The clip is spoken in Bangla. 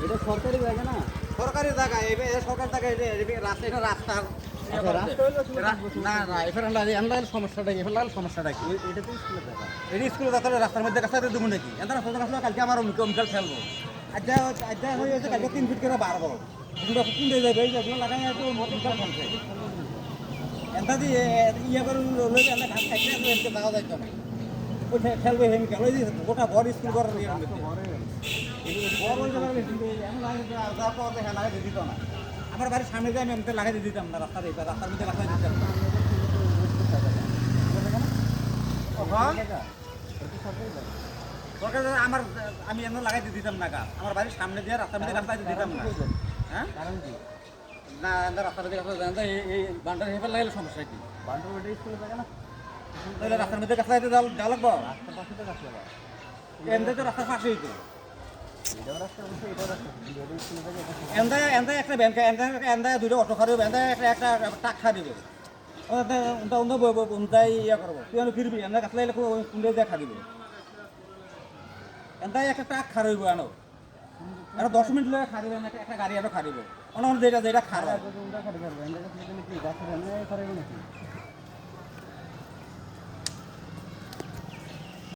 এটা সরকারি জায়গা না, সরকারি জায়গা, সরকারি জায়গা, এটা রাস্তার না না এখানে সমস্যাটা কি, এখানে সমস্যাটা কি? এটা তো স্কুলের জায়গা। এটা স্কুলে যাতে রাস্তার মধ্যে কাছাতে দেবো নাকি? এটা সোজা আসলে কালকে আমার অমিকাল খেলবো। আজ হয়েছে কালকে 3 ফিট করে বাড়বো, কোন যাবে এই যেগুলো লাগাই তো অমিকাল খেলছে। এটা দিয়ে ইয়ে করে ঘাস খাইতে এমনি যাওয়া যাইতো না। ওই খেলবে হেমি খেলো, গোটা বড় স্কুল করার বড় লাগাই দিত না। আমার বাড়ির সামনে দিয়ে আমি এমনি লাগাই দিতাম না, রাস্তার মধ্যে লাগাই দিতাম না। সরকার আমার আমি এমন লাগাই দিতাম না গাছ, আমার বাড়ির সামনে দিয়ে রাস্তার মধ্যে গাছ দিতাম না। হ্যাঁ কারণ কি? না রাস্তার মধ্যে গাছ এই বান্ডার হেফার লাগাইলে সমস্যা কি? বান্ডার ওটা স্কুলের জায়গা না, তাহলে রাস্তার মধ্যে গাছ লাগাইতে যাওয়া লাগবো। রাস্তার পাশে তো গাছ লাগা, এমনি তো রাস্তার পাশেই তো এটাও রাস্তা অবশ্যই, এটাও রাস্তা, এটা স্কুলের জায়গা। এন্দায় একটা ব্যাংক এন্দায় দুটো অটো খারিব, এন্দায় একটা টাক খারিব, ওন্দাই ইয়া করবো, তুই আমি ফিরবি এন্দায় গাছ লাগাইলে কুন্ডে দিয়ে খারিব, এন্দায় একটা টাক খারিব আনো, আর 10 মিনিট লাগে খারিব, একটা গাড়ি আরো খারিব, অন্য যেটা খারাপ খারাপ কি গাছের এনে খারাপ নাকি?